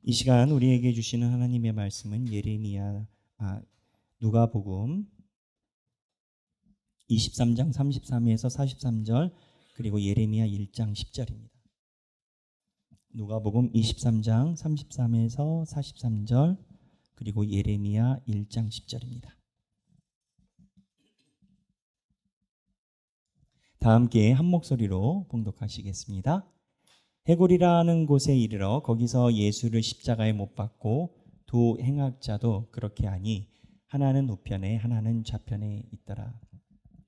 이 시간 우리에게 주시는 하나님의 말씀은 누가복음 23장 33에서 43절 그리고 예레미야 1장 10절입니다. 누가복음 23장 33에서 43절 그리고 예레미야 1장 10절입니다. 다 함께 한 목소리로 봉독하시겠습니다. 해골이라는 곳에 이르러 거기서 예수를 십자가에 못 박고 두 행악자도 그렇게 하니 하나는 우편에 하나는 좌편에 있더라.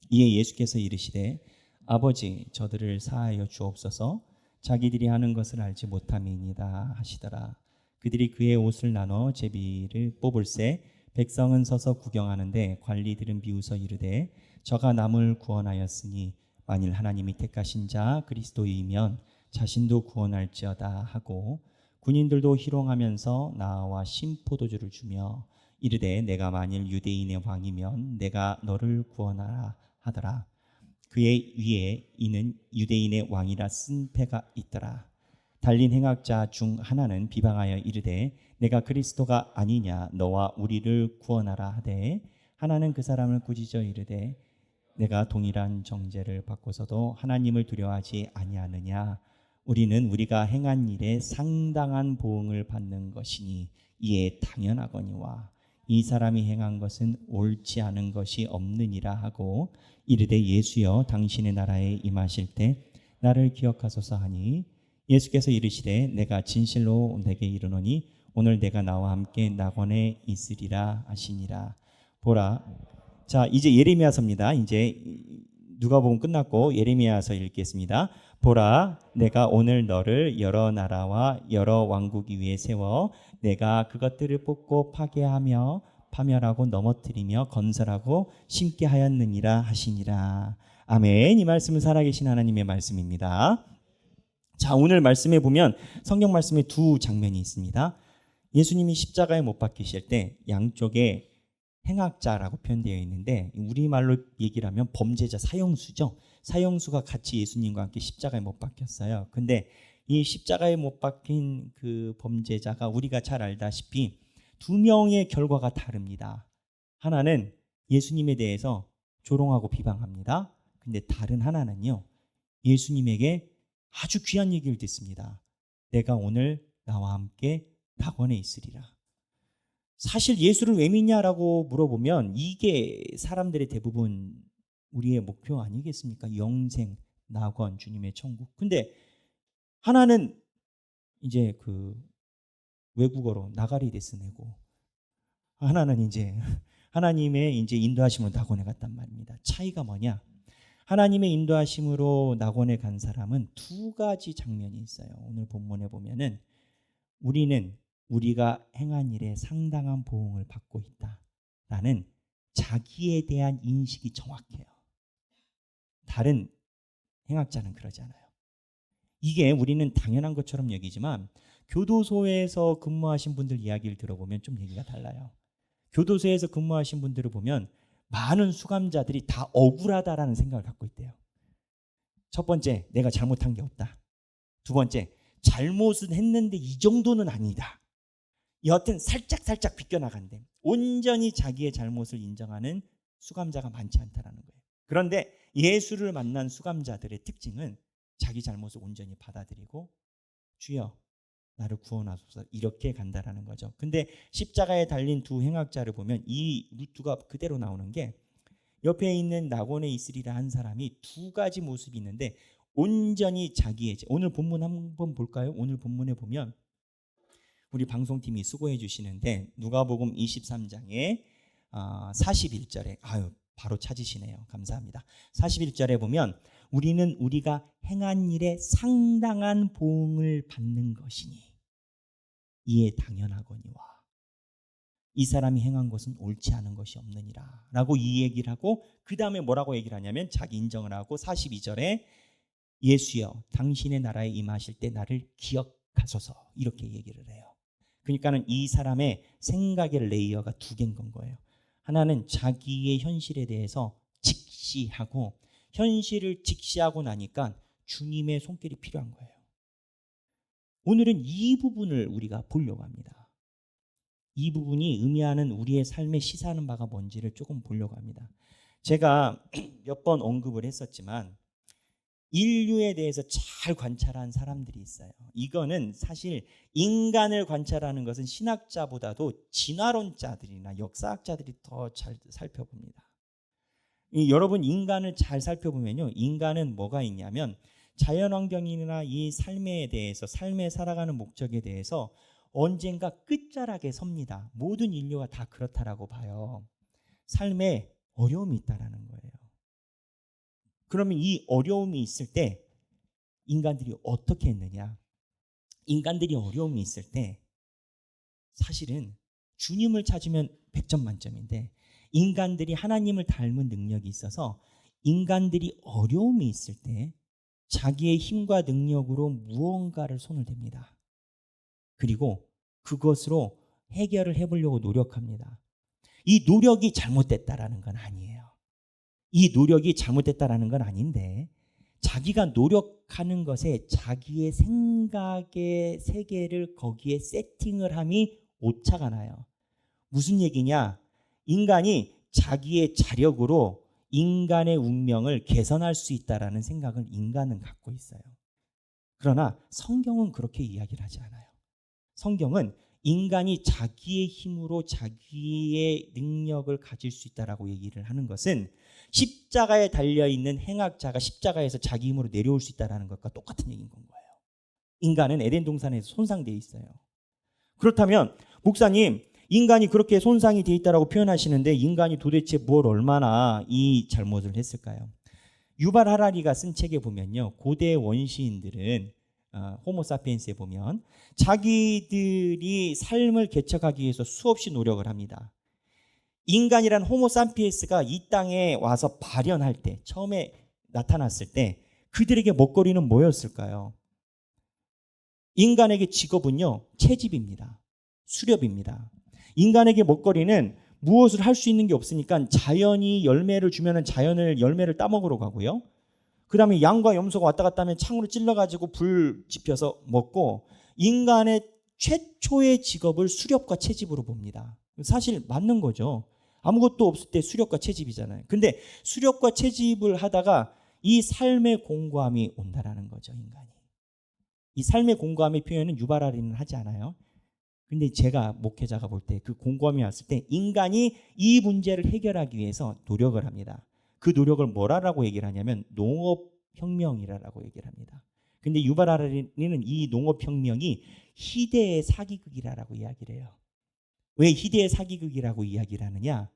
이에 예수께서 이르시되 아버지 저들을 사하여 주옵소서 자기들이 하는 것을 알지 못함이니이다 하시더라. 그들이 그의 옷을 나눠 제비를 뽑을새 백성은 서서 구경하는데 관리들은 비웃어 이르되 저가 남을 구원하였으니 만일 하나님이 택하신 자 그리스도이면 자신도 구원할지어다 하고 군인들도 희롱하면서 나와 신포도주를 주며 이르되 내가 만일 유대인의 왕이면 내가 너를 구원하라 하더라. 그의 위에 이는 유대인의 왕이라 쓴 패가 있더라. 달린 행악자 중 하나는 비방하여 이르되 내가 그리스도가 아니냐 너와 우리를 구원하라 하되 하나는 그 사람을 꾸짖어 이르되 내가 동일한 정죄를 받고서도 하나님을 두려워하지 아니하느냐 우리는 우리가 행한 일에 상당한 보응을 받는 것이니 이에 당연하거니와 이 사람이 행한 것은 옳지 않은 것이 없느니라 하고 이르되 예수여 당신의 나라에 임하실 때 나를 기억하소서 하니 예수께서 이르시되 내가 진실로 내게 이르노니 오늘 내가 나와 함께 낙원에 있으리라 하시니라. 보라, 자 이제 예레미야서입니다. 이제 누가복음 끝났고 예레미야서 읽겠습니다. 보라 내가 오늘 너를 여러 나라와 여러 왕국 위에 세워 내가 그것들을 뽑고 파괴하며 파멸하고 넘어뜨리며 건설하고 심게 하였느니라 하시니라. 아멘. 이 말씀은 살아계신 하나님의 말씀입니다. 자, 오늘 말씀에 보면 성경 말씀에 두 장면이 있습니다. 예수님이 십자가에 못 박히실 때 양쪽에 행악자라고 표현되어 있는데 우리말로 얘기를 하면 범죄자 사형수죠. 사형수가 같이 예수님과 함께 십자가에 못 박혔어요. 근데 이 십자가에 못 박힌 그 범죄자가 우리가 잘 알다시피 두 명의 결과가 다릅니다. 하나는 예수님에 대해서 조롱하고 비방합니다. 근데 다른 하나는요. 예수님에게 아주 귀한 얘기를 듣습니다. 내가 오늘 나와 함께 낙원에 있으리라. 사실 예수를 왜 믿냐라고 물어보면 이게 사람들의 대부분 우리의 목표 아니겠습니까? 영생, 낙원, 주님의 천국. 근데 하나는 이제 그 외국어로 나가리 데스내고 하나는 이제 하나님의 이제 인도하심으로 낙원에 갔단 말입니다. 차이가 뭐냐? 하나님의 인도하심으로 낙원에 간 사람은 두 가지 장면이 있어요. 오늘 본문에 보면은 우리가 행한 일에 상당한 보응을 받고 있다라는 자기에 대한 인식이 정확해요. 다른 행악자는 그러지 않아요. 이게 우리는 당연한 것처럼 여기지만 교도소에서 근무하신 분들 이야기를 들어보면 좀 얘기가 달라요. 교도소에서 근무하신 분들을 보면 많은 수감자들이 다 억울하다라는 생각을 갖고 있대요. 첫 번째, 내가 잘못한 게 없다. 두 번째, 잘못은 했는데 이 정도는 아니다. 여하튼 살짝 비껴나간대. 온전히 자기의 잘못을 인정하는 수감자가 많지 않다라는 거예요. 그런데 예수를 만난 수감자들의 특징은 자기 잘못을 온전히 받아들이고 주여 나를 구원하소서 이렇게 간다라는 거죠. 근데 십자가에 달린 두 행악자를 보면 이 루트가 그대로 나오는 게 옆에 있는 낙원에 있으리라 한 사람이 두 가지 모습이 있는데 온전히 자기의 오늘 본문 한번 볼까요? 오늘 본문에 보면 우리 방송팀이 수고해 주시는데 누가복음 23장에 41절에 바로 찾으시네요. 감사합니다. 41절에 보면 우리는 우리가 행한 일에 상당한 보응을 받는 것이니 이에 당연하거니와 이 사람이 행한 것은 옳지 않은 것이 없느니라 라고 이 얘기를 하고 그 다음에 뭐라고 얘기를 하냐면 자기 인정을 하고 42절에 예수여 당신의 나라에 임하실 때 나를 기억하소서 이렇게 얘기를 해요. 그러니까는 이 사람의 생각의 레이어가 두 개인 건 거예요. 하나는 자기의 현실에 대해서 직시하고 현실을 직시하고 나니까 주님의 손길이 필요한 거예요. 오늘은 이 부분을 우리가 보려고 합니다. 이 부분이 의미하는 우리의 삶에 시사하는 바가 뭔지를 조금 보려고 합니다. 제가 몇 번 언급을 했었지만 인류에 대해서 잘 관찰한 사람들이 있어요. 이거는 사실 인간을 관찰하는 것은 신학자보다도 진화론자들이나 역사학자들이 더 잘 살펴봅니다. 여러분 인간을 잘 살펴보면요, 인간은 뭐가 있냐면 자연환경이나 이 삶에 대해서, 삶에 살아가는 목적에 대해서 언젠가 끝자락에 섭니다. 모든 인류가 다 그렇다라고 봐요. 삶에 어려움이 있다라는 거예요. 그러면 이 어려움이 있을 때 인간들이 어떻게 했느냐? 인간들이 어려움이 있을 때 사실은 주님을 찾으면 100점 만점인데 인간들이 하나님을 닮은 능력이 있어서 인간들이 어려움이 있을 때 자기의 힘과 능력으로 무언가를 손을 댑니다. 그리고 그것으로 해결을 해보려고 노력합니다. 이 노력이 잘못됐다라는 건 아니에요. 이 노력이 잘못됐다라는 건 아닌데 자기가 노력하는 것에 자기의 생각의 세계를 거기에 세팅을 함이 오차가 나요. 무슨 얘기냐? 인간이 자기의 자력으로 인간의 운명을 개선할 수 있다라는 생각을 인간은 갖고 있어요. 그러나 성경은 그렇게 이야기를 하지 않아요. 성경은 인간이 자기의 힘으로 자기의 능력을 가질 수 있다라고 얘기를 하는 것은 십자가에 달려있는 행악자가 십자가에서 자기 힘으로 내려올 수 있다는 것과 똑같은 얘기인 건 거예요. 인간은 에덴 동산에서 손상되어 있어요. 그렇다면 목사님, 인간이 그렇게 손상이 되어 있다고 표현하시는데 인간이 도대체 뭘 얼마나 이 잘못을 했을까요? 유발 하라리가 쓴 책에 보면요, 고대 원시인들은 호모사피엔스에 보면 자기들이 삶을 개척하기 위해서 수없이 노력을 합니다. 인간이란 호모사피엔스가 이 땅에 와서 발현할 때, 처음에 나타났을 때 그들에게 먹거리는 뭐였을까요? 인간에게 직업은요, 채집입니다. 수렵입니다. 인간에게 먹거리는 무엇을 할 수 있는 게 없으니까 자연이 열매를 주면 열매를 따먹으러 가고요. 그 다음에 양과 염소가 왔다 갔다 하면 창으로 찔러가지고 불 지펴서 먹고, 인간의 최초의 직업을 수렵과 채집으로 봅니다. 사실 맞는 거죠. 아무것도 없을 때 수렵과 채집이잖아요. 근데 수렵과 채집을 하다가 이 삶의 공고함이 온다라는 거죠, 인간이. 이 삶의 공고함의 표현은 유발하리는 하지 않아요. 근데 제가 목회자가 볼 때 그 공고함이 왔을 때 인간이 이 문제를 해결하기 위해서 노력을 합니다. 그 노력을 뭐라고 얘기를 하냐면 농업혁명이라고 얘기를 합니다. 근데 유발 하라리는 이 농업혁명이 희대의 사기극이라고 이야기를 해요. 왜 희대의 사기극이라고 이야기를 하느냐?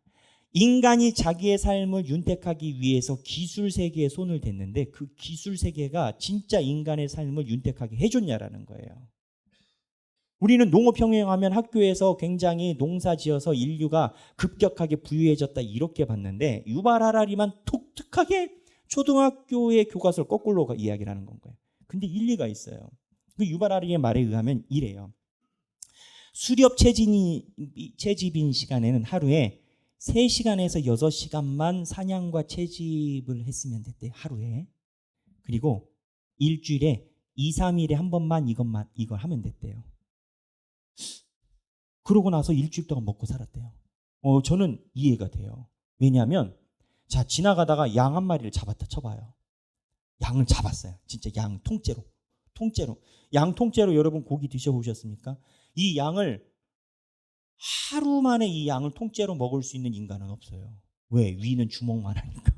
인간이 자기의 삶을 윤택하기 위해서 기술 세계에 손을 댔는데 그 기술 세계가 진짜 인간의 삶을 윤택하게 해줬냐라는 거예요. 우리는 농업혁명하면 학교에서 굉장히 농사지어서 인류가 급격하게 부유해졌다 이렇게 봤는데 유발 하라리만 독특하게 초등학교의 교과서를 거꾸로 이야기를 하는 건 거예요. 근데 일리가 있어요. 그 유발 하라리의 말에 의하면 이래요. 수렵 채집인 시간에는 하루에 3시간에서 6시간만 사냥과 채집을 했으면 됐대요. 하루에. 그리고 일주일에 2, 3일에 한 번만 이걸 하면 됐대요. 그러고 나서 일주일 동안 먹고 살았대요. 저는 이해가 돼요. 왜냐하면 자, 지나가다가 양 한 마리를 잡았다 쳐봐요. 양을 잡았어요. 진짜 양 통째로. 양 통째로 여러분 고기 드셔보셨습니까? 이 양을 하루 만에 이 양을 통째로 먹을 수 있는 인간은 없어요. 왜? 위는 주먹만 하니까.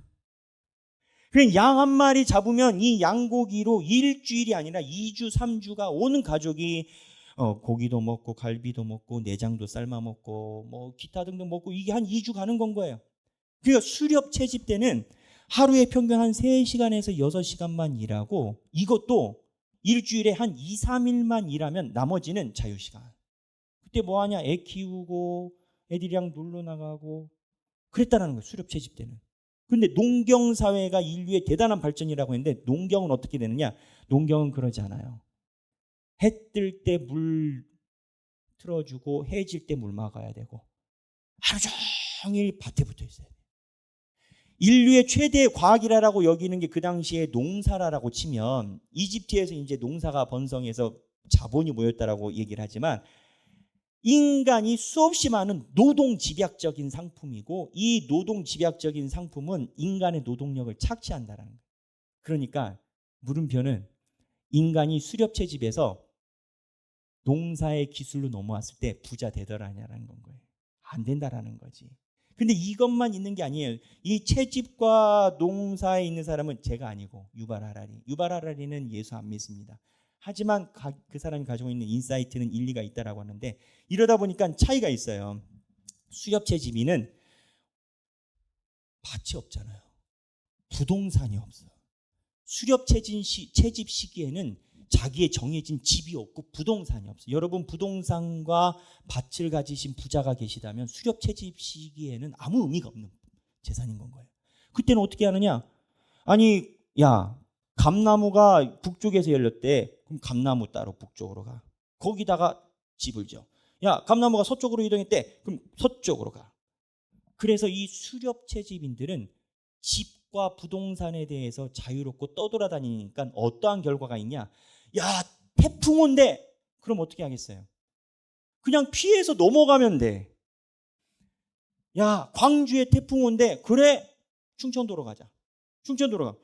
그냥 양 한 마리 잡으면 이 양고기로 일주일이 아니라 2주, 3주가 온 가족이 고기도 먹고 갈비도 먹고 내장도 삶아 먹고 뭐 기타 등등 먹고 이게 한 2주 가는 건 거예요. 그러니까 수렵 채집 때는 하루에 평균 한 3시간에서 6시간만 일하고 이것도 일주일에 한 2, 3일만 일하면 나머지는 자유시간. 그때 뭐 하냐? 애 키우고 애들이랑 놀러 나가고 그랬다라는 거예요. 수렵 채집 때는. 근데 농경 사회가 인류의 대단한 발전이라고 했는데 농경은 어떻게 되느냐? 농경은 그러지 않아요. 해 뜰 때 물 틀어주고 해 질 때 물 막아야 되고 하루 종일 밭에 붙어 있어야 돼요. 인류의 최대 과학이라고 여기는 게 그 당시에 농사라고 치면 이집트에서 이제 농사가 번성해서 자본이 모였다라고 얘기를 하지만 인간이 수없이 많은 노동 집약적인 상품이고 이 노동 집약적인 상품은 인간의 노동력을 착취한다라는 거예요. 그러니까 물음표는 인간이 수렵채집에서 농사의 기술로 넘어왔을 때 부자 되더라냐라는 건 거예요. 안 된다라는 거지. 근데 이것만 있는 게 아니에요. 이 채집과 농사에 있는 사람은 제가 아니고 유발 하라리. 유발 하라리는 예수 안 믿습니다. 하지만 그 사람이 가지고 있는 인사이트는 일리가 있다라고 하는데 이러다 보니까 차이가 있어요. 수렵 채집인은 밭이 없잖아요. 부동산이 없어. 수렵 채집 시기에는 자기의 정해진 집이 없고 부동산이 없어요. 여러분 부동산과 밭을 가지신 부자가 계시다면 수렵 채집 시기에는 아무 의미가 없는 재산인 건 거예요. 그때는 어떻게 하느냐? 아니 야 감나무가 북쪽에서 열렸대. 그럼 감나무 따로 북쪽으로 가. 거기다가 집을 지어. 야 감나무가 서쪽으로 이동했대. 그럼 서쪽으로 가. 그래서 이 수렵 채집인들은 집과 부동산에 대해서 자유롭고 떠돌아다니니까 어떠한 결과가 있냐? 야 태풍 온대. 그럼 어떻게 하겠어요? 그냥 피해서 넘어가면 돼. 야 광주에 태풍 온대. 그래 충청도로 가자. 충청도로 가.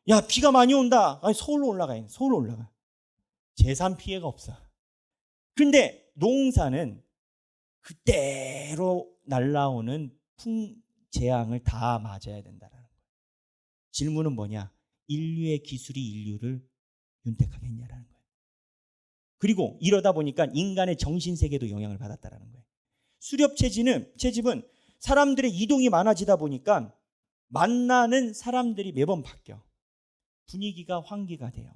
야 비가 많이 온다. 아니 서울로 올라가. 서울로 올라가. 재산 피해가 없어. 근데 농사는 그대로 날라오는 재앙을 다 맞아야 된다는 거예요. 질문은 뭐냐? 인류의 기술이 인류를 윤택하겠냐라는 거예요. 그리고 이러다 보니까 인간의 정신세계도 영향을 받았다는 거예요. 수렵 채집은 사람들의 이동이 많아지다 보니까 만나는 사람들이 매번 바뀌어. 분위기가 환기가 돼요.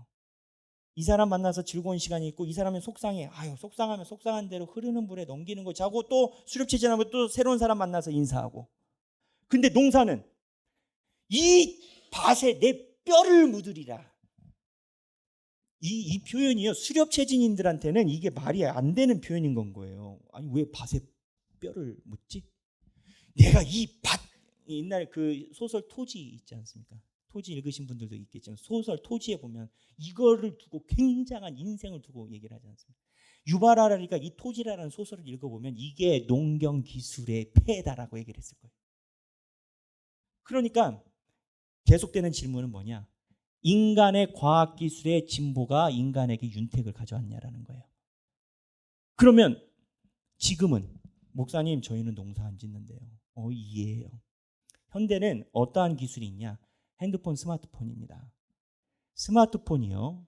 이 사람 만나서 즐거운 시간이 있고 이 사람은 속상해. 아유 속상하면 속상한 대로 흐르는 물에 넘기는 거 자고 또 수렵 채집하면 또 새로운 사람 만나서 인사하고. 근데 농사는 이 밭에 내 뼈를 묻으리라. 이 표현이요. 수렵 채집인들한테는 이게 말이 안 되는 표현인 건 거예요. 아니 왜 밭에 뼈를 묻지? 내가 이 밭 옛날 그 소설 토지 있지 않습니까? 토지 읽으신 분들도 있겠지만 소설 토지에 보면 이거를 두고 굉장한 인생을 두고 얘기를 하지 않습니까? 유발 하라리가 이 토지라는 소설을 읽어보면 이게 농경 기술의 폐해다라고 얘기를 했을 거예요. 그러니까 계속되는 질문은 뭐냐? 인간의 과학기술의 진보가 인간에게 윤택을 가져왔냐라는 거예요. 그러면 지금은 목사님 저희는 농사 안 짓는데요. 이해해요. 현대는 어떠한 기술이 있냐? 핸드폰, 스마트폰입니다. 스마트폰이요.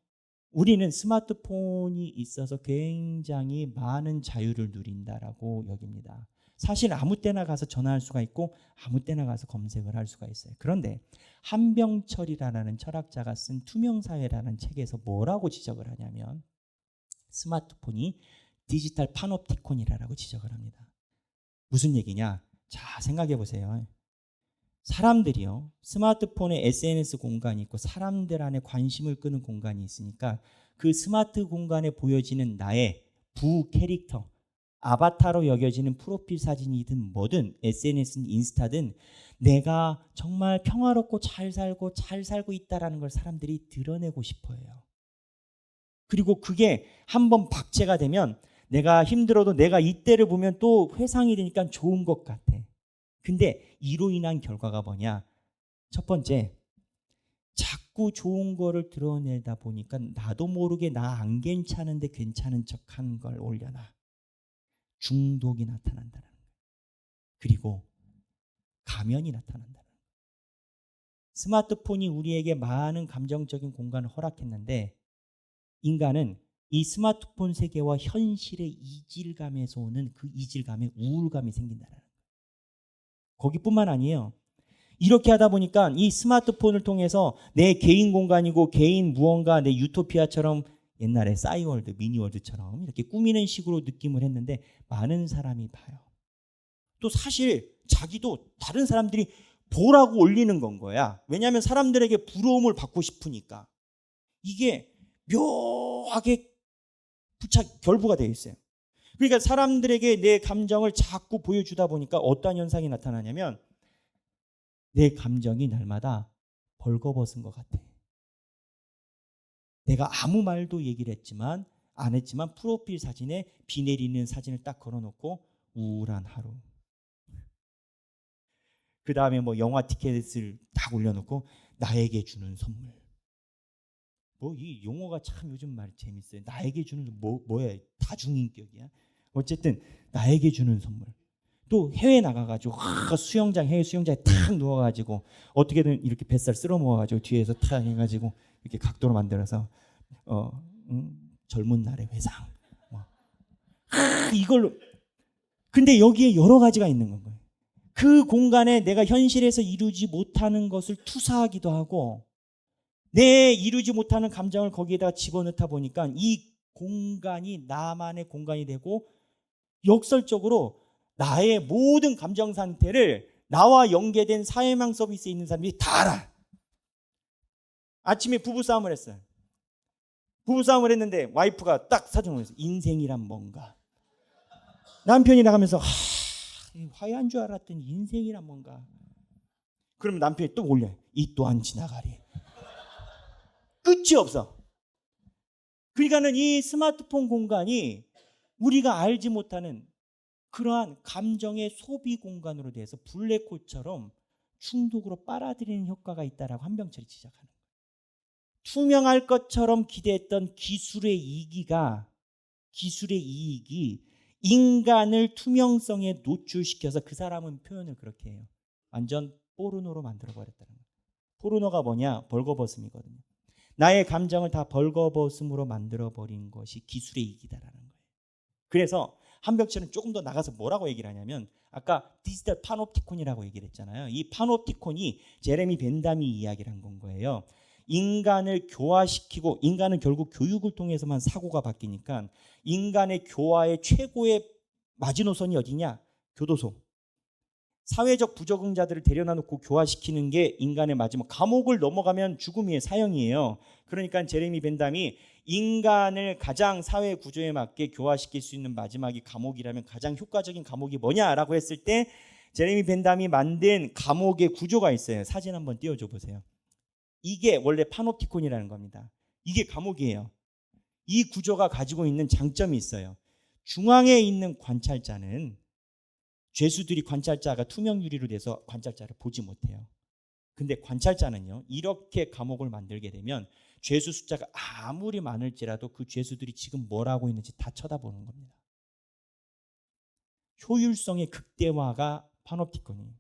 우리는 스마트폰이 있어서 굉장히 많은 자유를 누린다라고 여깁니다. 사실 아무 때나 가서 전화할 수가 있고 아무 때나 가서 검색을 할 수가 있어요. 그런데 한병철이라는 철학자가 쓴 투명사회라는 책에서 뭐라고 지적을 하냐면 스마트폰이 디지털 파놉티콘이라고 지적을 합니다. 무슨 얘기냐? 자, 생각해 보세요. 사람들이요. 스마트폰에 SNS 공간이 있고 사람들 안에 관심을 끄는 공간이 있으니까 그 스마트 공간에 보여지는 나의 부 캐릭터, 아바타로 여겨지는 프로필 사진이든 뭐든 SNS든 인스타든 내가 정말 평화롭고 잘 살고 있다라는 걸 사람들이 드러내고 싶어 해요. 그리고 그게 한번 박제가 되면 내가 힘들어도 내가 이때를 보면 또 회상이 되니까 좋은 것 같아. 근데 이로 인한 결과가 뭐냐? 첫 번째, 자꾸 좋은 거를 드러내다 보니까 나도 모르게 나 안 괜찮은데 괜찮은 척한 걸 올려놔. 중독이 나타난다는 거예요. 그리고 가면이 나타난다는 거예요. 스마트폰이 우리에게 많은 감정적인 공간을 허락했는데 인간은 이 스마트폰 세계와 현실의 이질감에서 오는 그 이질감에 우울감이 생긴다는 거예요. 거기뿐만 아니에요. 이렇게 하다 보니까 이 스마트폰을 통해서 내 개인 공간이고 개인 무언가 내 유토피아처럼 옛날에 싸이월드, 미니월드처럼 이렇게 꾸미는 식으로 느낌을 했는데 많은 사람이 봐요. 또 사실 자기도 다른 사람들이 보라고 올리는 건 거야. 왜냐하면 사람들에게 부러움을 받고 싶으니까. 이게 묘하게 결부가 되어 있어요. 그러니까 사람들에게 내 감정을 자꾸 보여주다 보니까 어떠한 현상이 나타나냐면 내 감정이 날마다 벌거벗은 것 같아. 내가 아무 말도 얘기를 했지만 안 했지만 프로필 사진에 비 내리는 사진을 딱 걸어놓고 우울한 하루. 그 다음에 뭐 영화 티켓을 딱 올려놓고 나에게 주는 선물. 뭐 이 용어가 참 요즘 말 재밌어요. 나에게 주는 뭐야? 다중인격이야. 어쨌든 나에게 주는 선물. 또 해외 나가가지고 해외 수영장에 탁 누워가지고 어떻게든 이렇게 뱃살 쓸어 모아가지고 뒤에서 탁 해가지고 이렇게 각도로 만들어서 젊은 날의 회상. 이걸로. 근데 여기에 여러 가지가 있는 거예요. 그 공간에 내가 현실에서 이루지 못하는 것을 투사하기도 하고 내 이루지 못하는 감정을 거기에다가 집어넣다 보니까 이 공간이 나만의 공간이 되고 역설적으로 나의 모든 감정 상태를 나와 연계된 사회망 서비스에 있는 사람들이 다 알아. 아침에 부부싸움을 했어요. 부부싸움을 했는데 와이프가 딱 사정을 했어요. 인생이란 뭔가. 남편이 나가면서 화해한 줄 알았더니 인생이란 뭔가. 그러면 남편이 또 올려요. 이 또한 지나가리. 끝이 없어. 그러니까는 이 스마트폰 공간이 우리가 알지 못하는 그러한 감정의 소비 공간으로 돼서 블랙홀처럼 중독으로 빨아들이는 효과가 있다라고 한병철이 지적하는 거예요. 투명할 것처럼 기대했던 기술의 이익이 인간을 투명성에 노출시켜서 그 사람은 표현을 그렇게 해요. 완전 포르노로 만들어버렸다는 거예요. 포르노가 뭐냐? 벌거벗음이거든요. 나의 감정을 다 벌거벗음으로 만들어버린 것이 기술의 이익이다라는 거예요. 그래서 한병철은 조금 더 나가서 뭐라고 얘기를 하냐면 아까 디지털 파놉티콘이라고 얘기를 했잖아요. 이 파놉티콘이 제레미 벤담이 이야기를 한 건 거예요. 인간을 교화시키고 인간은 결국 교육을 통해서만 사고가 바뀌니까 인간의 교화의 최고의 마지노선이 어디냐? 교도소. 사회적 부적응자들을 데려다 놓고 교화시키는 게 인간의 마지막. 감옥을 넘어가면 죽음이에요. 사형이에요. 그러니까 제레미 벤담이 인간을 가장 사회 구조에 맞게 교화시킬 수 있는 마지막이 감옥이라면 가장 효과적인 감옥이 뭐냐라고 했을 때 제레미 벤담이 만든 감옥의 구조가 있어요. 사진 한번 띄워줘 보세요. 이게 원래 파놉티콘이라는 겁니다. 이게 감옥이에요. 이 구조가 가지고 있는 장점이 있어요. 중앙에 있는 관찰자는 죄수들이 관찰자가 투명 유리로 돼서 관찰자를 보지 못해요. 근데 관찰자는요, 이렇게 감옥을 만들게 되면 죄수 숫자가 아무리 많을지라도 그 죄수들이 지금 뭘 하고 있는지 다 쳐다보는 겁니다. 효율성의 극대화가 파놉티콘이에요.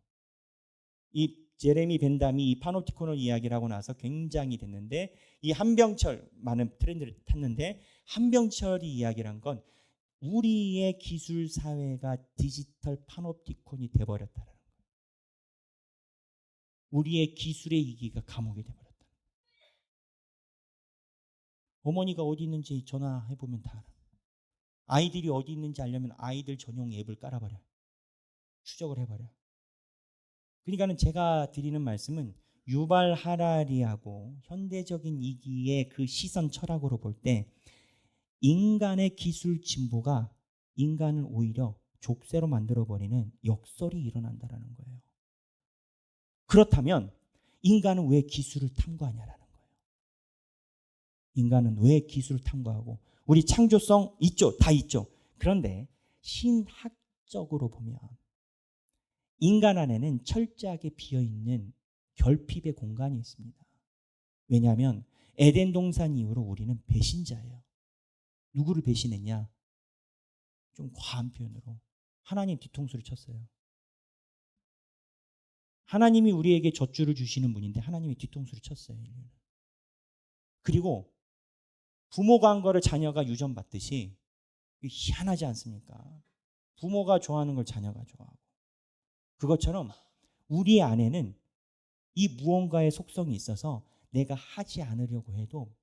이 제레미 벤담이 이 파놉티콘을 이야기를 하고 나서 굉장히 됐는데 이 한병철 많은 트렌드를 탔는데 한병철이 이야기를 한 건 우리의 기술 사회가 디지털 파놉티콘이 돼버렸다는 거예요. 우리의 기술의 이기가 감옥이 돼버렸다. 어머니가 어디 있는지 전화해보면 다 알아. 아이들이 어디 있는지 알려면 아이들 전용 앱을 깔아버려. 추적을 해버려. 그러니까는 제가 드리는 말씀은 유발 하라리하고 현대적인 이기의 그 시선 철학으로 볼 때 인간의 기술 진보가 인간을 오히려 족쇄로 만들어버리는 역설이 일어난다는 거예요. 그렇다면 인간은 왜 기술을 탐구하냐라는 거예요. 인간은 왜 기술을 탐구하고 우리 창조성 있죠. 다 있죠. 그런데 신학적으로 보면 인간 안에는 철저하게 비어있는 결핍의 공간이 있습니다. 왜냐하면 에덴 동산 이후로 우리는 배신자예요. 누구를 배신했냐? 좀 과한 표현으로 하나님 뒤통수를 쳤어요. 하나님이 우리에게 젖줄을 주시는 분인데 하나님이 뒤통수를 쳤어요. 그리고 부모가 한 거를 자녀가 유전받듯이 희한하지 않습니까? 부모가 좋아하는 걸 자녀가 좋아하고 그것처럼 우리 안에는 이 무언가의 속성이 있어서 내가 하지 않으려고 해도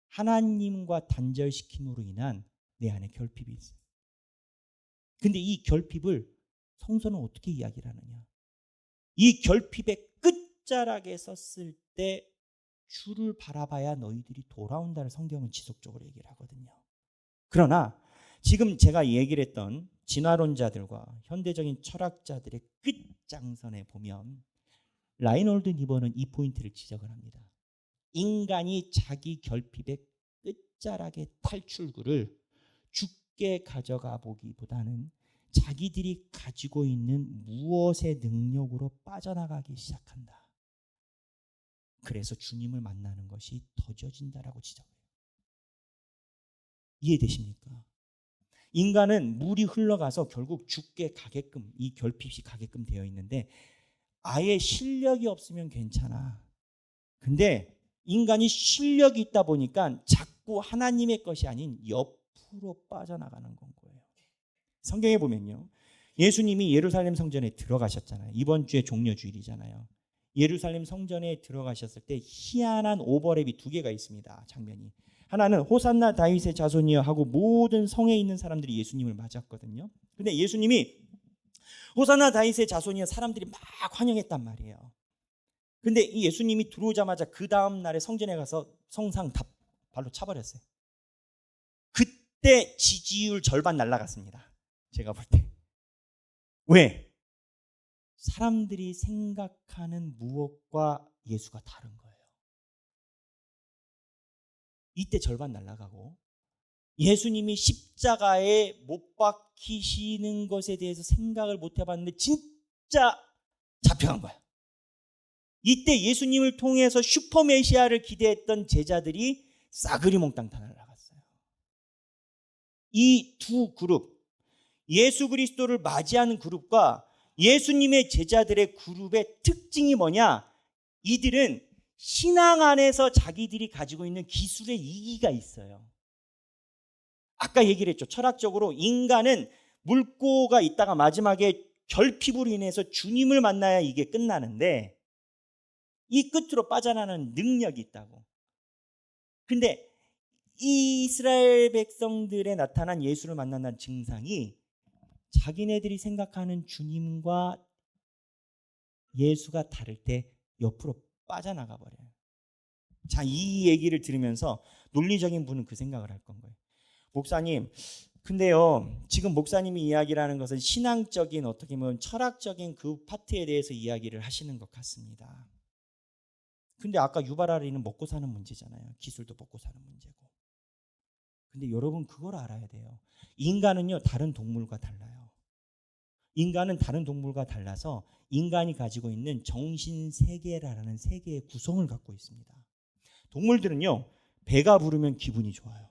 하나님과 단절시킴으로 인한 내 안에 결핍이 있어요. 근데 이 결핍을 성서는 어떻게 이야기를 하느냐? 이 결핍의 끝자락에 썼을 때 주를 바라봐야 너희들이 돌아온다를 성경은 지속적으로 얘기를 하거든요. 그러나 지금 제가 얘기를 했던 진화론자들과 현대적인 철학자들의 끝장선에 보면 라이놀드 니버는 이 포인트를 지적을 합니다. 인간이 자기 결핍의 끝자락의 탈출구를 죽게 가져가 보기보다는 자기들이 가지고 있는 무엇의 능력으로 빠져나가기 시작한다. 그래서 주님을 만나는 것이 더뎌진다라고 지적해요. 이해되십니까? 인간은 물이 흘러가서 결국 죽게 가게끔, 이 결핍이 가게끔 되어 있는데 아예 실력이 없으면 괜찮아. 근데 인간이 실력이 있다 보니까 자꾸 하나님의 것이 아닌 옆으로 빠져나가는 건 거예요. 성경에 보면요, 예수님이 예루살렘 성전에 들어가셨잖아요. 이번 주에 종려주일이잖아요. 예루살렘 성전에 들어가셨을 때 희한한 오버랩이 두 개가 있습니다. 장면이. 하나는 호산나 다윗의 자손이여 하고 모든 성에 있는 사람들이 예수님을 맞았거든요. 근데 예수님이 호산나 다윗의 자손이여 사람들이 막 환영했단 말이에요. 근데 이 예수님이 들어오자마자 그 다음 날에 성전에 가서 성상 다 발로 차버렸어요. 그때 지지율 절반 날라갔습니다. 제가 볼 때. 왜? 사람들이 생각하는 무엇과 예수가 다른 거예요. 이때 절반 날아가고 예수님이 십자가에 못 박히시는 것에 대해서 생각을 못 해봤는데 진짜 잡혀간 거야. 이때 예수님을 통해서 슈퍼메시아를 기대했던 제자들이 싸그리 몽땅 다 날아갔어요. 이 두 그룹, 예수 그리스도를 맞이하는 그룹과 예수님의 제자들의 그룹의 특징이 뭐냐? 이들은 신앙 안에서 자기들이 가지고 있는 기술의 이기가 있어요. 아까 얘기를 했죠. 철학적으로 인간은 물고가 있다가 마지막에 결핍으로 인해서 주님을 만나야 이게 끝나는데 이 끝으로 빠져나가는 능력이 있다고. 근데 이 이스라엘 백성들에 나타난 예수를 만난다는 증상이 자기네들이 생각하는 주님과 예수가 다를 때 옆으로 빠져나가 버려요. 자, 이 얘기를 들으면서 논리적인 분은 그 생각을 할 건 거예요. 목사님, 근데요, 지금 목사님이 이야기를 하는 것은 신앙적인 어떻게 보면 철학적인 그 파트에 대해서 이야기를 하시는 것 같습니다. 근데 아까 유발아리는 먹고 사는 문제잖아요. 기술도 먹고 사는 문제고. 근데 여러분 그걸 알아야 돼요. 인간은요, 다른 동물과 달라요. 인간은 다른 동물과 달라서 인간이 가지고 있는 정신세계라는 세계의 구성을 갖고 있습니다. 동물들은요, 배가 부르면 기분이 좋아요.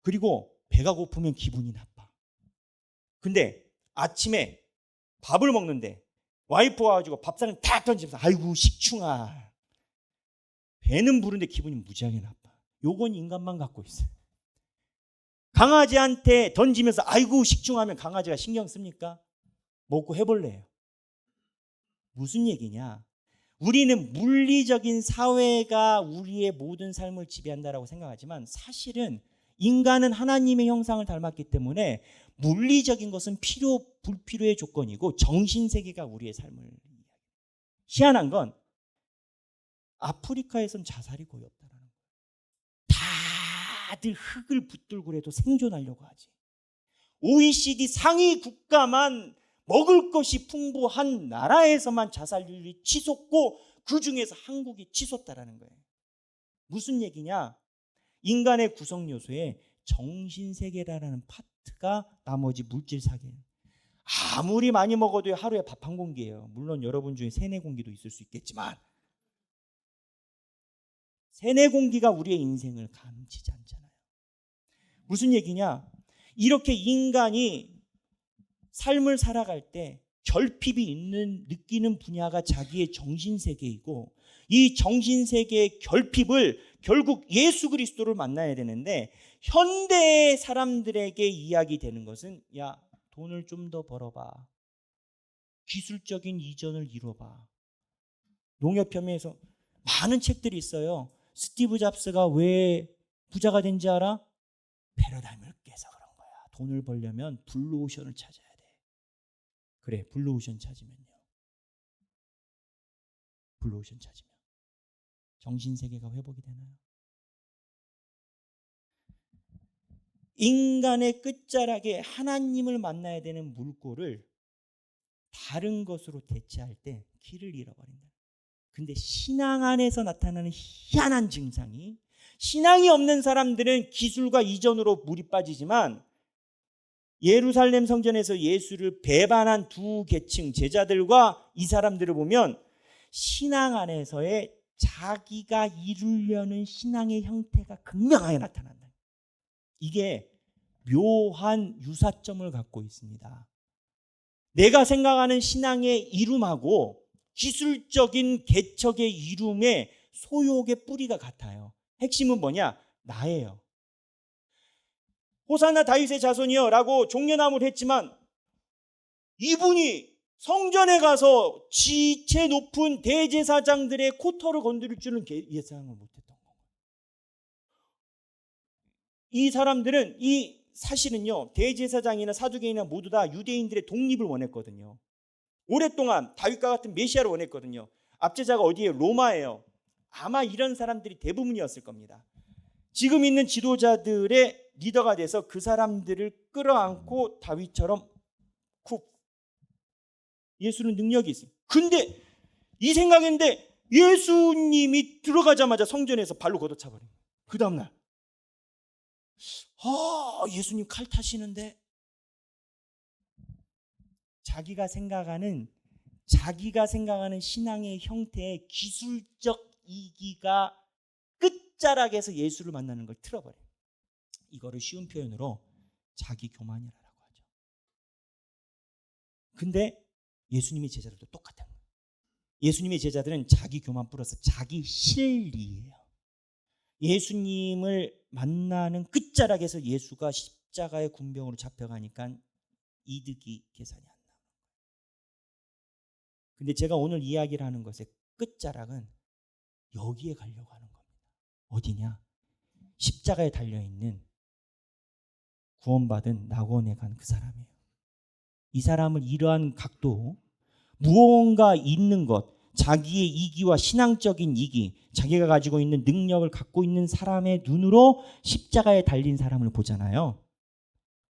그리고 배가 고프면 기분이 나빠. 근데 아침에 밥을 먹는데 와이프가 와가지고 밥상을 다 던지면서 아이고 식충아, 배는 부른데 기분이 무지하게 나빠. 요건 인간만 갖고 있어요. 강아지한테 던지면서 아이고 식충하면 강아지가 신경 씁니까? 먹고 해볼래요. 무슨 얘기냐? 우리는 물리적인 사회가 우리의 모든 삶을 지배한다라고 생각하지만 사실은 인간은 하나님의 형상을 닮았기 때문에 물리적인 것은 필요 불필요의 조건이고 정신세계가 우리의 삶을. 희한한 건 아프리카에선 자살이 거의 없다는 거예요. 다들 흙을 붙들고 해도 생존하려고 하지. OECD 상위 국가만 먹을 것이 풍부한 나라에서만 자살률이 치솟고 그중에서 한국이 치솟다라는 거예요. 무슨 얘기냐? 인간의 구성 요소에 정신세계라는 파트가 나머지 물질세계. 아무리 많이 먹어도 하루에 밥 한 공기예요. 물론 여러분 중에 세네 공기도 있을 수 있겠지만 세네 공기가 우리의 인생을 감치지 않잖아요. 무슨 얘기냐? 이렇게 인간이 삶을 살아갈 때 결핍이 느끼는 분야가 자기의 정신세계이고 이 정신세계의 결핍을 결국 예수 그리스도를 만나야 되는데 현대의 사람들에게 이야기되는 것은 야, 돈을 좀 더 벌어봐. 기술적인 이전을 이뤄봐. 농협협회에서 많은 책들이 있어요. 스티브 잡스가 왜 부자가 된지 알아? 패러다임을 깨서 그런 거야. 돈을 벌려면 블루오션을 찾아야 돼. 그래, 블루오션 찾으면요. 블루오션 찾으면 정신세계가 회복이 되나요? 인간의 끝자락에 하나님을 만나야 되는 물꼬를 다른 것으로 대체할 때 길을 잃어버린다. 근데 신앙 안에서 나타나는 희한한 증상이 신앙이 없는 사람들은 기술과 이전으로 물이 빠지지만 예루살렘 성전에서 예수를 배반한 두 계층 제자들과 이 사람들을 보면 신앙 안에서의 자기가 이루려는 신앙의 형태가 극명하게 나타난다. 이게 묘한 유사점을 갖고 있습니다. 내가 생각하는 신앙의 이름하고 기술적인 개척의 이름의 소욕의 뿌리가 같아요. 핵심은 뭐냐? 나예요. 호산나 다윗의 자손이여 라고 종려나무를 했지만 이분이 성전에 가서 지체 높은 대제사장들의 코털을 건드릴 줄은 예상을 못했던 거예요. 이 사람들은 사실은요, 대제사장이나 사두개인이나 모두 다 유대인들의 독립을 원했거든요. 오랫동안 다윗과 같은 메시아를 원했거든요. 압제자가 어디에? 로마예요. 아마 이런 사람들이 대부분이었을 겁니다. 지금 있는 지도자들의 리더가 돼서 그 사람들을 끌어안고 다윗처럼 예수는 능력이 있어요. 근데 이 생각인데 예수님이 들어가자마자 성전에서 발로 걷어차버려요. 그 다음날 예수님 칼 타시는데 자기가 생각하는 신앙의 형태의 기술적 이기가 끝자락에서 예수를 만나는 걸 틀어버려요. 이거를 쉬운 표현으로 자기 교만이라고 하죠. 근데 예수님의 제자들도 똑같아요. 예수님의 제자들은 자기 교만 플러스 자기 실리예요. 예수님을 만나는 끝자락에서 예수가 십자가의 군병으로 잡혀가니까 이득이 계산이 안 나와요. 근데 제가 오늘 이야기를 하는 것의 끝자락은 여기에 가려고 하는 겁니다. 어디냐? 십자가에 달려있는 구원받은 낙원에 간 그 사람이에요. 이 사람을 이러한 각도, 무언가 있는 것, 자기의 이기와 신앙적인 이기, 자기가 가지고 있는 능력을 갖고 있는 사람의 눈으로 십자가에 달린 사람을 보잖아요.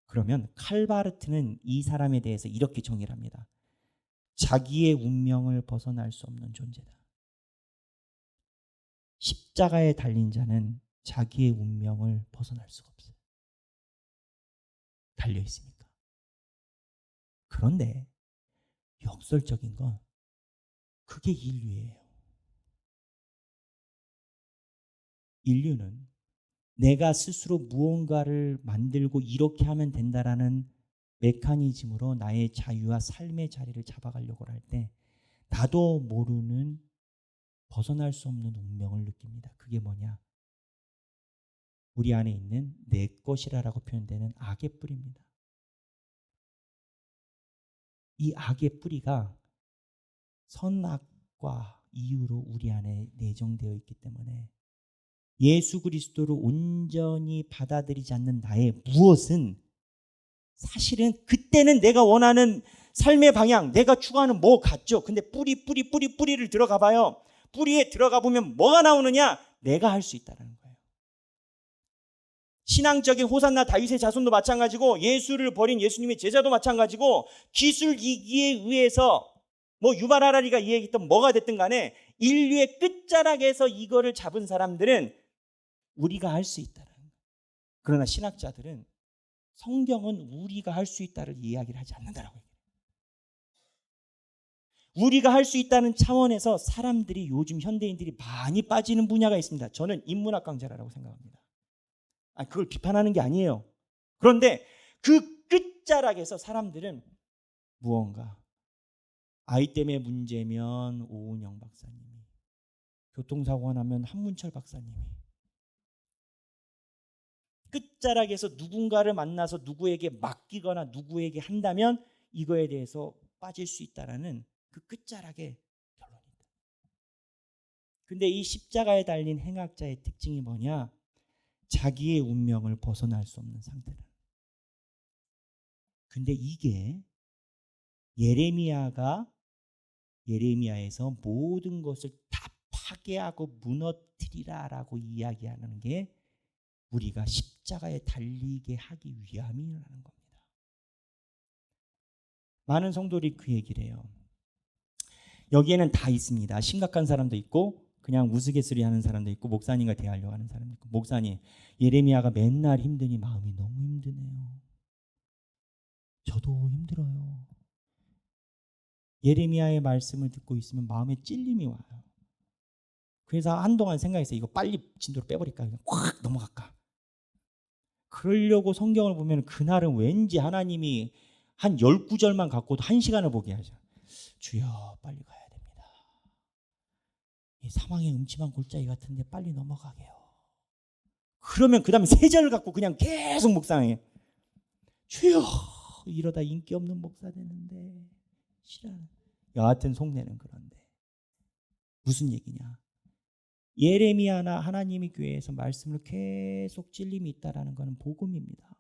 그러면 칼바르트는 이 사람에 대해서 이렇게 정의를 합니다. 자기의 운명을 벗어날 수 없는 존재다. 십자가에 달린 자는 자기의 운명을 벗어날 수가 없어요. 달려 있으니까. 그런데 역설적인 건 그게 인류예요. 인류는 내가 스스로 무언가를 만들고 이렇게 하면 된다라는 메커니즘으로 나의 자유와 삶의 자리를 잡아가려고 할 때 나도 모르는 벗어날 수 없는 운명을 느낍니다. 그게 뭐냐? 우리 안에 있는 내 것이라고 표현되는 악의 뿌리입니다. 이 악의 뿌리가 선악과 이유로 우리 안에 내정되어 있기 때문에 예수 그리스도를 온전히 받아들이지 않는 나의 무엇은 사실은 그때는 내가 원하는 삶의 방향, 내가 추구하는 뭐 같죠. 근데 뿌리를 들어가 봐요. 뿌리에 들어가 보면 뭐가 나오느냐? 내가 할 수 있다는 거예요. 신앙적인 호산나 다윗의 자손도 마찬가지고 예수를 버린 예수님의 제자도 마찬가지고 기술 이기에 의해서 유발 하라리가 이야기했던 뭐가 됐든 간에 인류의 끝자락에서 이거를 잡은 사람들은 우리가 할 수 있다는 거예요. 그러나 신학자들은 성경은 우리가 할 수 있다를 이야기를 하지 않는다라고 얘기해요. 우리가 할 수 있다는 차원에서 사람들이 요즘 현대인들이 많이 빠지는 분야가 있습니다. 저는 인문학 강좌라고 생각합니다. 그걸 비판하는 게 아니에요. 그런데 그 끝자락에서 사람들은 무언가 아이 때문에 문제면 오은영 박사님이, 교통사고가 나면 한문철 박사님이, 끝자락에서 누군가를 만나서 누구에게 맡기거나 누구에게 한다면 이거에 대해서 빠질 수 있다라는 그 끝자락의 결론입니다. 근데 이 십자가에 달린 행악자의 특징이 뭐냐? 자기의 운명을 벗어날 수 없는 상태라. 근데 이게 예레미야에서 모든 것을 다 파괴하고 무너뜨리라라고 이야기하는 게 우리가 십자가에 달리게 하기 위함이라는 겁니다. 많은 성도들이 그 얘기를 해요. 여기에는 다 있습니다. 심각한 사람도 있고 그냥 우스갯소리 하는 사람도 있고 목사님과 대하려고 하는 사람도 있고, 목사님, 예레미야가 맨날 힘드니 마음이 너무 힘드네요. 저도 힘들어요. 예레미야의 말씀을 듣고 있으면 마음에 찔림이 와요. 그래서 한동안 생각했어요. 이거 빨리 진도를 빼버릴까? 그냥 확 넘어갈까? 그러려고 성경을 보면 그날은 왠지 하나님이 한 10구절만 갖고도 1시간을 보게 하죠. 주여, 빨리 가야 됩니다. 이 사망의 음침한 골짜기 같은데 빨리 넘어가게요. 그러면 그 다음에 3절을 갖고 그냥 계속 묵상해. 주여, 이러다 인기 없는 목사 되는데 싫어하는. 여하튼 속내는 그런데 무슨 얘기냐? 예레미야나 하나님의 교회에서 말씀을 계속 찔림이 있다라는 것은 복음입니다.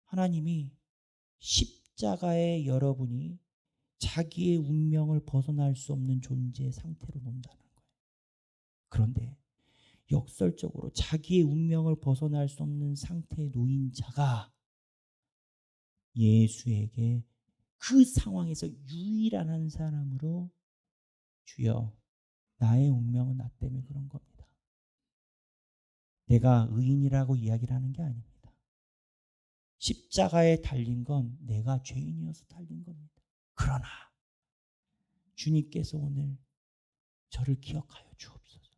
하나님이 십자가에 여러분이 자기의 운명을 벗어날 수 없는 존재의 상태로 놓는다는 거예요. 그런데 역설적으로 자기의 운명을 벗어날 수 없는 상태에 놓인 자가 예수에게 그 상황에서 유일한 한 사람으로 주여, 나의 운명은 나 때문에 그런 겁니다. 내가 의인이라고 이야기를 하는 게 아닙니다. 십자가에 달린 건 내가 죄인이어서 달린 겁니다. 그러나 주님께서 오늘 저를 기억하여 주옵소서.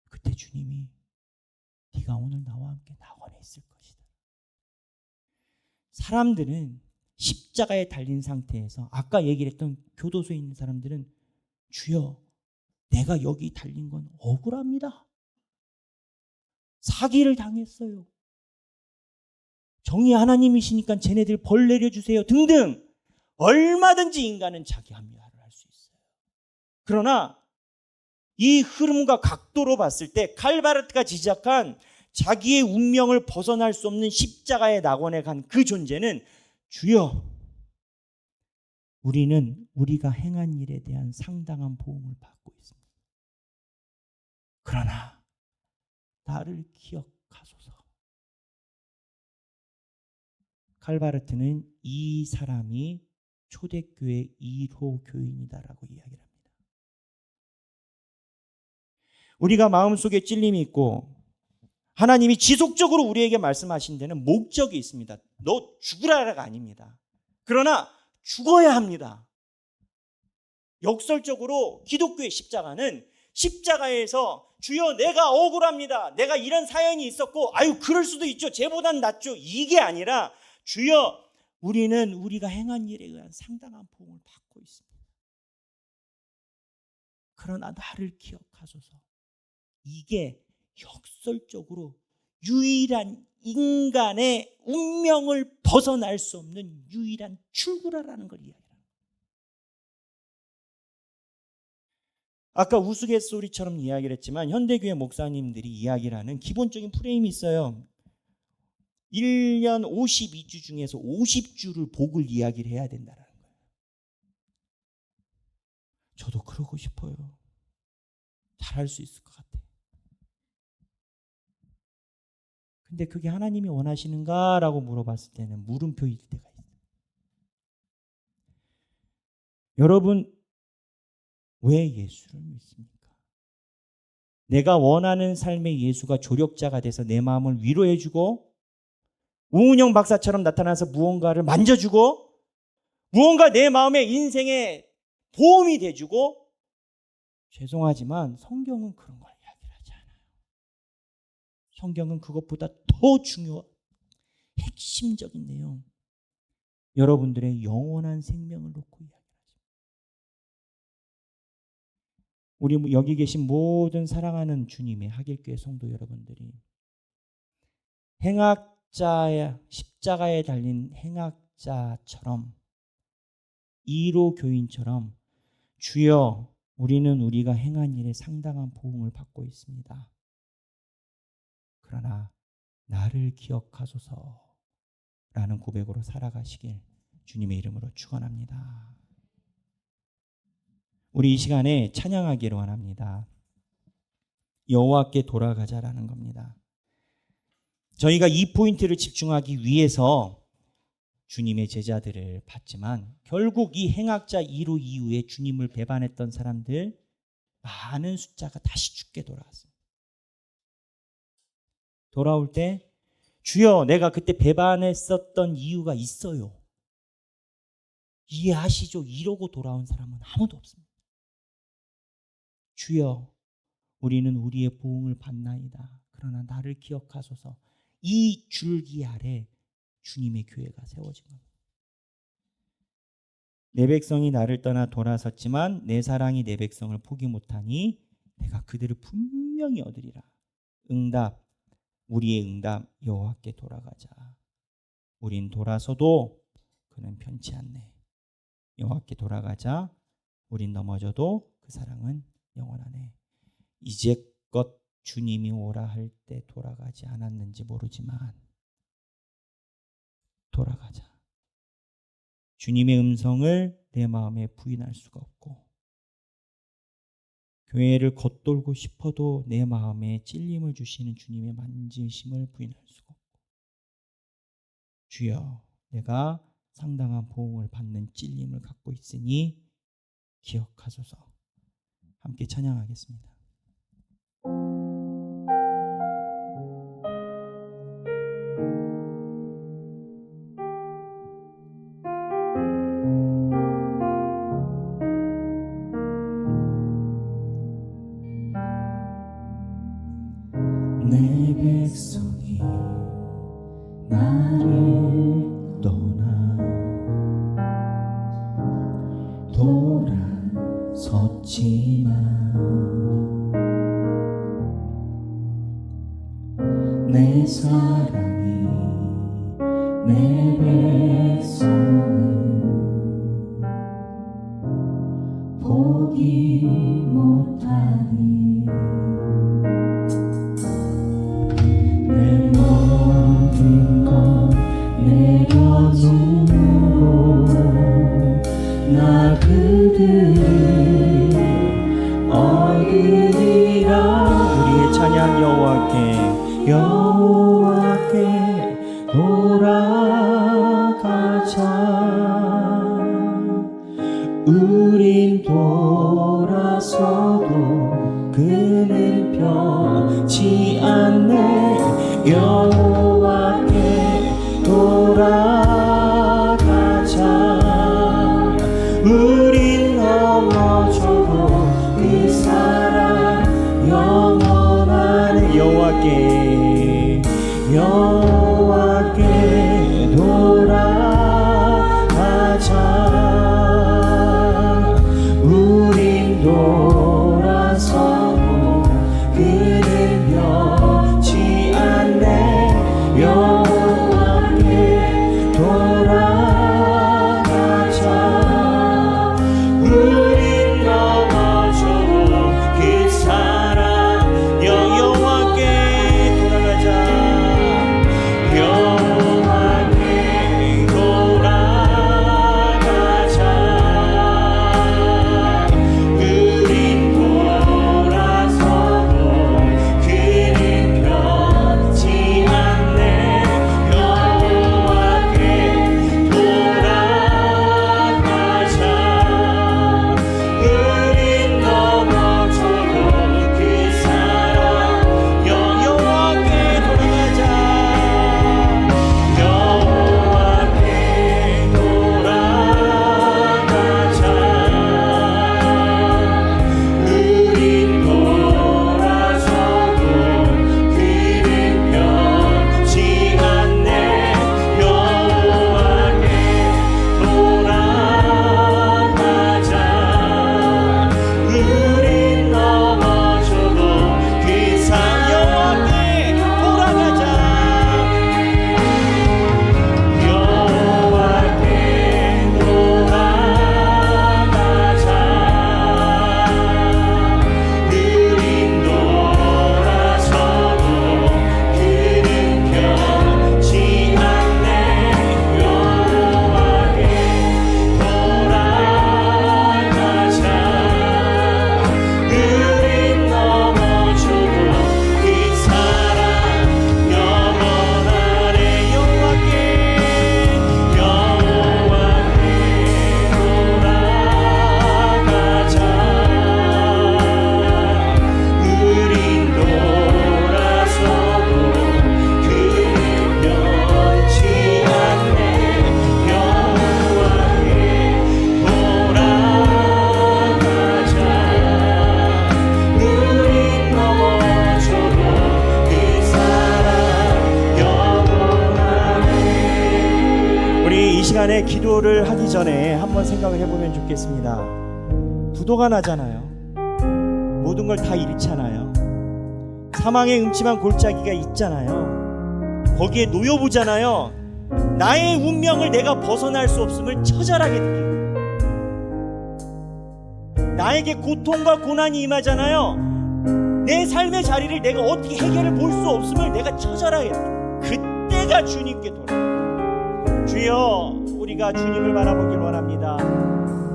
그때 주님이 네가 오늘 나와 함께 낙원에 있을 것이다. 사람들은 십자가에 달린 상태에서 아까 얘기를 했던 교도소에 있는 사람들은 주여, 내가 여기 달린 건 억울합니다. 사기를 당했어요. 정의 하나님이시니까 쟤네들 벌 내려주세요 등등 얼마든지 인간은 자기 합리화를 할 수 있어요. 그러나 이 흐름과 각도로 봤을 때 칼바르트가 지적한 자기의 운명을 벗어날 수 없는 십자가의 낙원에 간 그 존재는 주여, 우리는 우리가 행한 일에 대한 상당한 보응을 받고 있습니다. 그러나 나를 기억하소서. 칼바르트는 이 사람이 초대교회 1호 교인이다라고 이야기를 합니다. 우리가 마음속에 찔림이 있고 하나님이 지속적으로 우리에게 말씀하신 데는 목적이 있습니다. 너 죽으라가 아닙니다. 그러나 죽어야 합니다. 역설적으로 기독교의 십자가는 십자가에서 주여, 내가 억울합니다. 내가 이런 사연이 있었고 아유 그럴 수도 있죠. 쟤보단 낫죠. 이게 아니라 주여, 우리는 우리가 행한 일에 의한 상당한 보응을 받고 있습니다. 그러나 나를 기억하소서. 이게 역설적으로 유일한 인간의 운명을 벗어날 수 없는 유일한 출구라는 걸 이야기합니다. 아까 우스갯소리처럼 이야기를 했지만 현대교회 목사님들이 이야기를 하는 기본적인 프레임이 있어요. 1년 52주 중에서 50주를 복을 이야기를 해야 된다는 거예요. 저도 그러고 싶어요. 잘할 수 있을 것 같아요. 근데 그게 하나님이 원하시는가라고 물어봤을 때는 물음표일 때가 있어요. 여러분, 왜 예수를 믿습니까? 내가 원하는 삶의 예수가 조력자가 돼서 내 마음을 위로해주고 우은영 박사처럼 나타나서 무언가를 만져주고 무언가 내 마음의 인생에 보험이 돼주고, 죄송하지만 성경은 그런 걸 이야기를 하지 않아요. 성경은 그것보다 더 중요한 핵심적인 내용, 여러분들의 영원한 생명을 놓고 이야기하죠. 우리 여기 계신 모든 사랑하는 주님의 하길교회 성도 여러분들이 행악자의 십자가에 달린 행악자처럼 1호 교인처럼 주여, 우리는 우리가 행한 일에 상당한 보응을 받고 있습니다. 그러나 나를 기억하소서 라는 고백으로 살아가시길 주님의 이름으로 축원합니다. 우리 이 시간에 찬양하기를 원합니다. 여호와께 돌아가자라는 겁니다. 저희가 이 포인트를 집중하기 위해서 주님의 제자들을 봤지만 결국 이 행악자 1호 이후에 주님을 배반했던 사람들 많은 숫자가 다시 죽게 돌아왔습니다. 돌아올 때 주여 내가 그때 배반했었던 이유가 있어요. 이해하시죠? 이러고 돌아온 사람은 아무도 없습니다. 주여 우리는 우리의 보응을 받나이다. 그러나 나를 기억하소서. 이 줄기 아래 주님의 교회가 세워진 겁니다. 내 백성이 나를 떠나 돌아섰지만 내 사랑이 내 백성을 포기 못하니 내가 그들을 분명히 얻으리라. 응답, 우리의 응답, 여호와께 돌아가자. 우린 돌아서도 그는 편치 않네. 여호와께 돌아가자. 우린 넘어져도 그 사랑은 영원하네. 이제껏 주님이 오라 할 때 돌아가지 않았는지 모르지만 돌아가자. 주님의 음성을 내 마음에 부인할 수가 없고 교회를 겉돌고 싶어도 내 마음에 찔림을 주시는 주님의 만지심을 부인할 수가 없고 주여 내가 상당한 보응을 받는 찔림을 갖고 있으니 기억하소서. 함께 찬양하겠습니다. 내 백성이 나를 떠나 돌아섰지만 내 사랑이 내 백성을 포기 못하니 내 모든 것 내려놓고 나 그들을 얻으리라. 우리의 찬양 여호와께 돌아가자. 우린 돌아서도 그는 편치 않네. 여호와께 돌아가자. 우린 넘어져도 그 사랑 영원하네. 여호와께 시간에 기도를 하기 전에 한번 생각을 해보면 좋겠습니다. 부도가 나잖아요. 모든 걸 다 잃잖아요. 사망의 음침한 골짜기가 있잖아요. 거기에 놓여보잖아요. 나의 운명을 내가 벗어날 수 없음을 처절하게 느끼고, 나에게 고통과 고난이 임하잖아요. 내 삶의 자리를 내가 어떻게 해결해 볼 수 없음을 내가 처절하게 느끼고, 그때가 주님께 돌아옵니다. 주여, 우리가 주님을 바라보길 원합니다.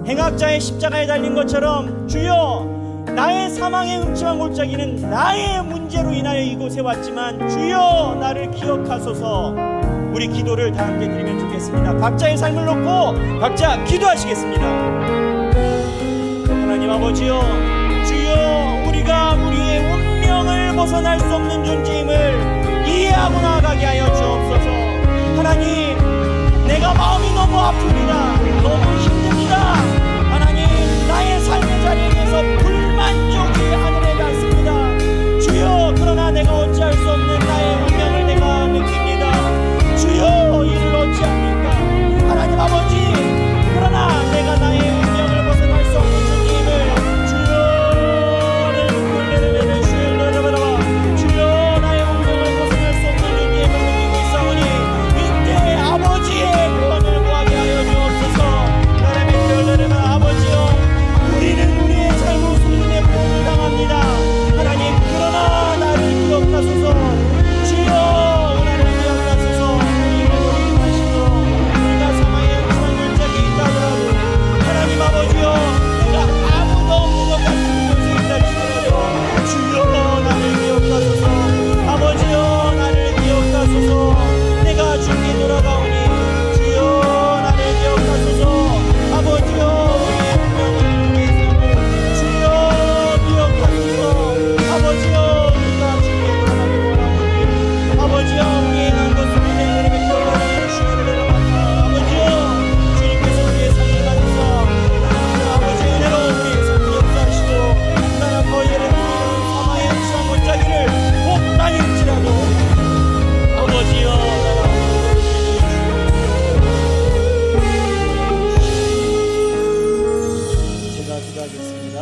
행악자의 십자가에 달린 것처럼 주여, 나의 사망의 음침한 골짜기는 나의 문제로 인하여 이곳에 왔지만 주여, 나를 기억하소서. 우리 기도를 다 함께 드리면 좋겠습니다. 각자의 삶을 놓고 각자 기도하시겠습니다. 하나님 아버지요, 주여, 우리가 우리의 운명을 벗어날 수 없는 존재임을 이해하고 나아가게 하여 주옵소서. 하나님, 내가 마음이 너무 아픕니다. 너무 힘듭니다. 하나님, 나의 삶의 자리에서 불만족이 하늘에 닿습니다. 주여, 그러나 내가 어찌할 수 없는 나의 운명을 내가 느낍니다. 주여, 이를 어찌합니까? 하나님 아버지, 그러나 내가 나의 운명을 벗어날 수 없는 존재임을 주여를 불러내면 주여, 나의 운명을 벗어날 수 없는 존재임을 느끼고 있사오니 이때 아버지의 구원을 구하게 하여 주옵소서. 아버지여, 우리는 우리의 잘못으로 인해 보험을 당합니다. 하나님, 그러나 나를 기억하소서. 주여, 나를 기억하소서. 우리를 하시고 우리가 사망의 음침한 골짜기에 있다 하더라도 하나님 아버지여, 내가 아무도 없는 것 같은 곳에 있다 치더라도 주여, 나를 기억하소서. 아버지여, 나를 기억하소서. 내가 주께 돌아가오니 주여, 나를 기억하소서. 아버지여, 아버지여, 우리의 행한 것을 내게 결론하여 주의를 내려받아 아버지여, 주님께서 우리의 삶을 가지사 아버지의 은혜로 우리의 삶을 역사하시고 나라 거예를 누리는 사망의 음침한 골짜기를 못 다닐지라도 아버지여, 나라 제가 기도하겠습니다.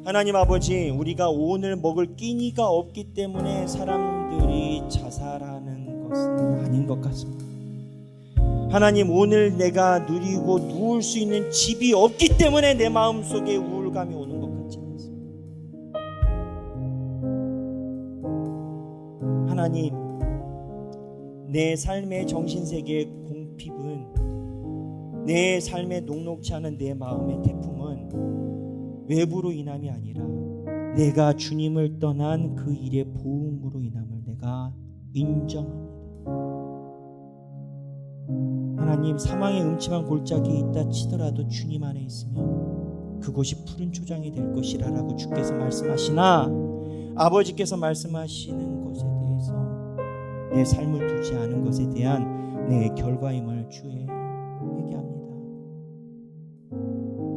하나님 아버지, 우리가 오늘 먹을 끼니가 없기 때문에 사람들이 자살하는 것은 아닌 것 같습니다. 하나님, 오늘 내가 누리고 누울 수 있는 집이 없기 때문에 내 마음속에 우울감이 오는 것 같지 않습니다. 하나님, 내 삶의 정신세계의 공핍은, 내 삶에 녹록지 않은 내 마음의 태풍은 외부로 인함이 아니라 내가 주님을 떠난 그 일의 보응으로 인함을 내가 인정합니다. 하나님, 사망의 음침한 골짜기에 있다 치더라도 주님 안에 있으면 그곳이 푸른 초장이 될 것이라라고 주께서 말씀하시나 아버지께서 말씀하시는 것에 대해서 내 삶을 두지 않은 것에 대한 내 결과임을 주의 회개합니다.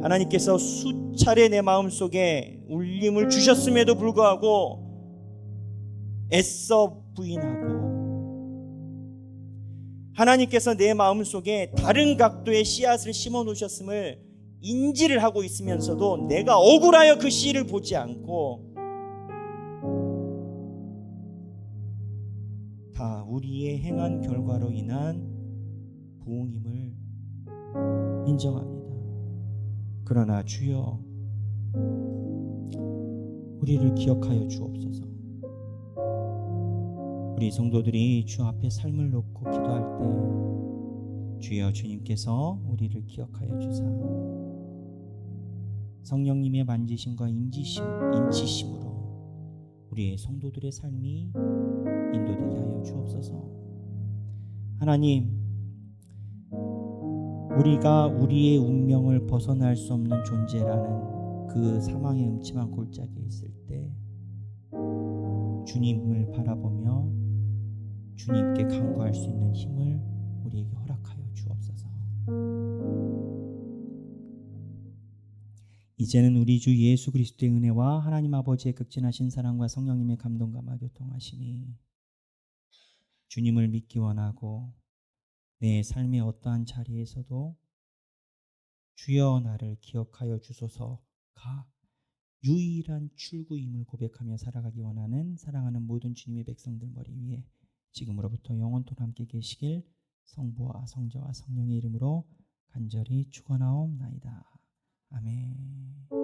하나님께서 수차례 내 마음속에 울림을 주셨음에도 불구하고 애써 부인하고, 하나님께서 내 마음속에 다른 각도의 씨앗을 심어 놓으셨음을 인지를 하고 있으면서도 내가 억울하여 그 씨를 보지 않고 다 우리의 행한 결과로 인한 보응임을 인정합니다. 그러나 주여, 우리를 기억하여 주옵소서. 우리 성도들이 주 앞에 삶을 놓고 기도할 때 주여, 주님께서 우리를 기억하여 주사 성령님의 만지심과 인치심으로 우리의 성도들의 삶이 인도되게 하여 주옵소서. 하나님, 우리가 우리의 운명을 벗어날 수 없는 존재라는 그 사망의 음침한 골짜기에 있을 때 주님을 바라보며 주님께 간구할 수 있는 힘을 우리에게 허락하여 주옵소서. 이제는 우리 주 예수 그리스도의 은혜와 하나님 아버지의 극진하신 사랑과 성령님의 감동과 교통하심이 주님을 믿기 원하고 내 삶의 어떠한 자리에서도 주여 나를 기억하여 주소서가 유일한 출구임을 고백하며 살아가기 원하는 사랑하는 모든 주님의 백성들 머리 위에 지금으로부터 영원토록 함께 계시길 성부와 성자와 성령의 이름으로 간절히 축원하옵나이다. 아멘.